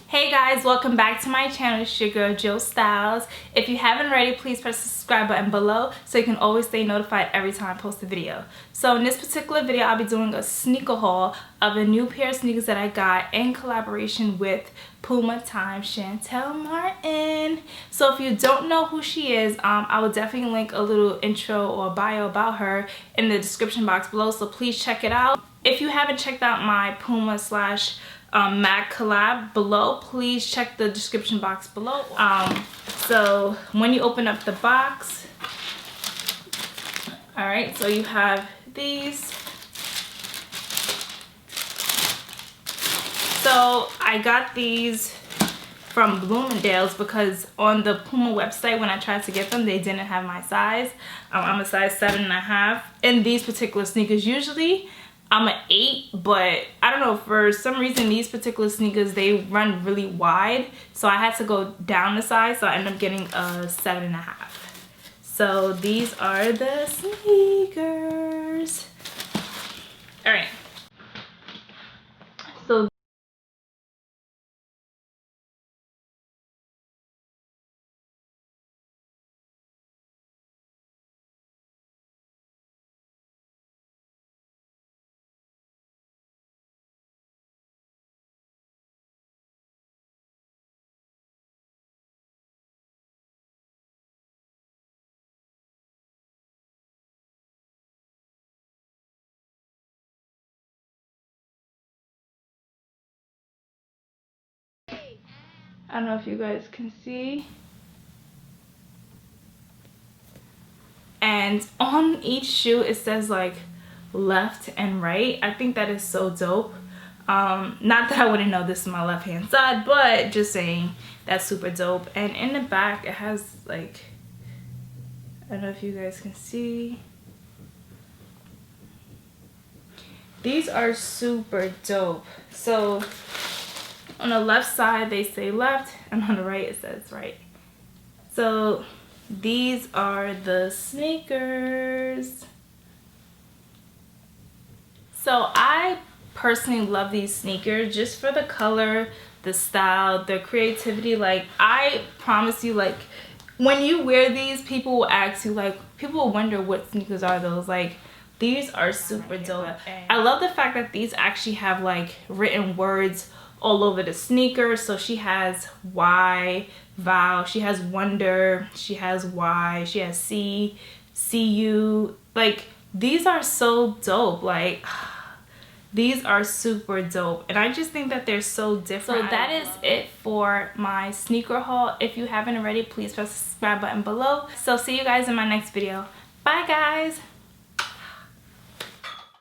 Hey guys, welcome back to my channel. It's your girl Jill Styles. If you haven't already, please press the subscribe button below so you can always stay notified every time I post a video. So in this particular video, I'll be doing a sneaker haul of a new pair of sneakers that I got in collaboration with Puma x Shantell Martin. So if you don't know who she is, I will definitely link a little intro or bio about her in the description box below, so please check it out. If you haven't checked out my Puma / MAC collab below, please check the description box below. So when you open up the box, all right, so you have these. So I got these from Bloomingdale's because on the Puma website when I tried to get them, they didn't have my size. I'm a size 7.5 in these particular sneakers. Usually I'm an 8, but I don't know, for some reason these particular sneakers, they run really wide, so I had to go down the size, so I ended up getting a 7.5. So these are the sneakers. All right, so I don't know if you guys can see. And on each shoe it says like left and right. I think that is so dope. Not that I wouldn't know this is my left hand side, but just saying, that's super dope. And in the back it has like, I don't know if you guys can see. These are super dope. So on the left side they say left, and on the right it says right. So these are the sneakers. So I personally love these sneakers just for the color, the style, the creativity. Like, I promise you, like, when you wear these, people will ask you, like, people will wonder what sneakers are those. Like, these are super dope. I love the fact that these actually have like written words all over the sneaker. So she has Y, vow, she has wonder, she has Y, she has C, CU. Like, these are so dope. Like, these are super dope, and I just think that they're so different. So that is it for my sneaker haul. If you haven't already, please press the subscribe button below. So see you guys in my next video. Bye guys.